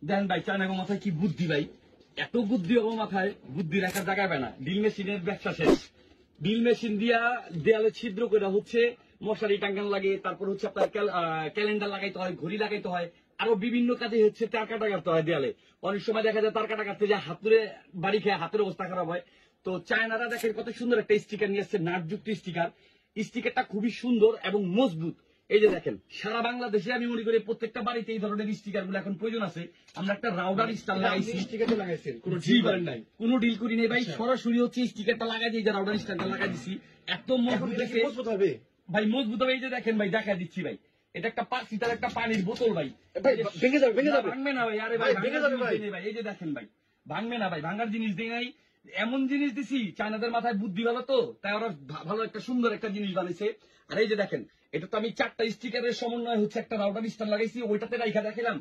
দেন ভাই চায়না মাথায় কি বুদ্ধি ভাই, এত বুদ্ধি হবো মাথায়, বুদ্ধি রাখার জায়গা পায় না। ড্রিল মেশিনের ব্যবসা শেষ। ড্রিল মেশিন দিয়া দেয়ালে ছিদ্র করে হচ্ছে মশারি টাঙ্গানো লাগে, তারপর হচ্ছে আপনার ক্যালেন্ডার লাগাইতে হয়, ঘড়ি লাগাইতে হয়, আরো বিভিন্ন কাজে হচ্ছে তার কাটা কাটতে হয় দেয়ালে। অনেক সময় দেখা যায় তার কাটা কাটতে যায় হাতুড়ে বাড়ি খেয়ে হাতের অবস্থা খারাপ হয়। তো চায়নারা দেখেন কত সুন্দর একটা স্টিকার নিয়ে আসছে, নাটযুক্ত স্টিকার। স্টিকারটা খুবই সুন্দর এবং মজবুত। এই যে দেখেন, সারা বাংলাদেশে আমি মনে করি প্রত্যেকটা বাড়িতে এই ধরনের স্টিকার গুলো এখন প্রয়োজন আছে। আমরা একটা রাউডার স্টার লাগাইছি, স্টিকারটা লাগাইছেন, কোনো জি ডিল ভাই, করেন নাই? কোনো ডিল করি নাই ভাই, সরাসরি হচ্ছে স্টিকারটা লাগাই দিয়ে রাউডার স্টারটা লাগাই দিছি। এত মজবুত এখন দেখে মজবুত হবে ভাই, মজবুত হবে। এই যে দেখেন ভাই, দেখা দিচ্ছি ভাই, এটা একটা 5 লিটার একটা পানির বোতল ভাই। ভাই, ভেঙে যাবে, ভেঙে না, যাবে। ভাঙবে না ভাই, আরে ভাই ভাই, ভাঙার ভেঙে যাবে জিনিস ভাই। দিই নাই ভাই। এই যে দেখেন ভাই, ভাঙবে না ভাই, ভাঙার জিনিস দিই নাই। এমন জিনিস দিছি, চায়নাদের মাথায় বুদ্ধি ভালো তো, তাই ওরা ভালো একটা সুন্দর একটা জিনিস বানিয়েছে। আর এই যে দেখেন, এটা তো আমি 4টা স্টিকারের সমন্বয় হচ্ছে একটা রাউটার স্টার লাগাইছি, ওইটাতে রাইখা দেখালাম।